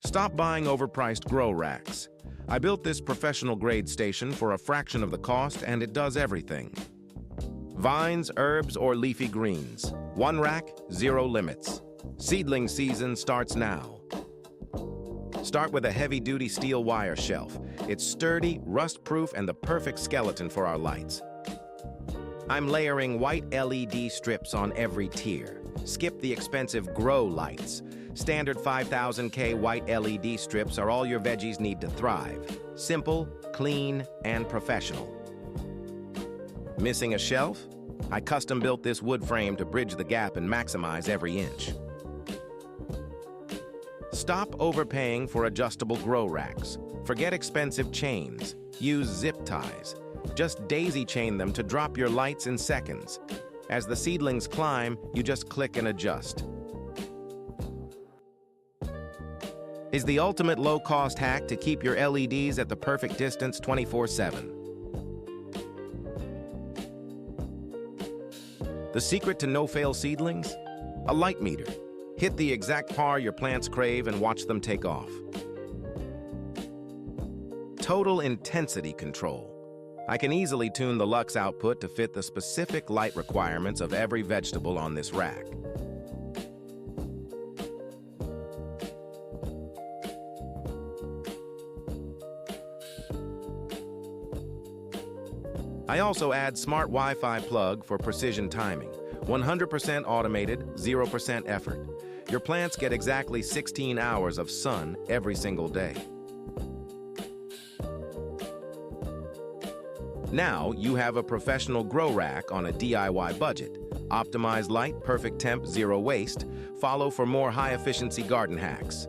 Stop buying overpriced grow racks. I built this professional grade station for a fraction of the cost, and it does everything. Vines, herbs, or leafy greens. One rack, zero limits. Seedling season starts now. Start with a heavy-duty steel wire shelf. It's sturdy, rust-proof, and the perfect skeleton for our lights. I'm layering white LED strips on every tier. Skip the expensive grow lights. Standard 5000K white LED strips are all your veggies need to thrive. Simple, clean, and professional. Missing a shelf? I custom-built this wood frame to bridge the gap and maximize every inch. Stop overpaying for adjustable grow racks. Forget expensive chains. Use zip ties. Just daisy chain them to drop your lights in seconds. As the seedlings climb, you just click and adjust. Is the ultimate low-cost hack to keep your LEDs at the perfect distance 24/7. The secret to no-fail seedlings? A light meter. Hit the exact par your plants crave and watch them take off. Total intensity control. I can easily tune the lux output to fit the specific light requirements of every vegetable on this rack. I also add smart Wi-Fi plug for precision timing. 100% automated, 0% effort. Your plants get exactly 16 hours of sun every single day. Now you have a professional grow rack on a DIY budget. Optimized light, perfect temp, zero waste. Follow for more high-efficiency garden hacks.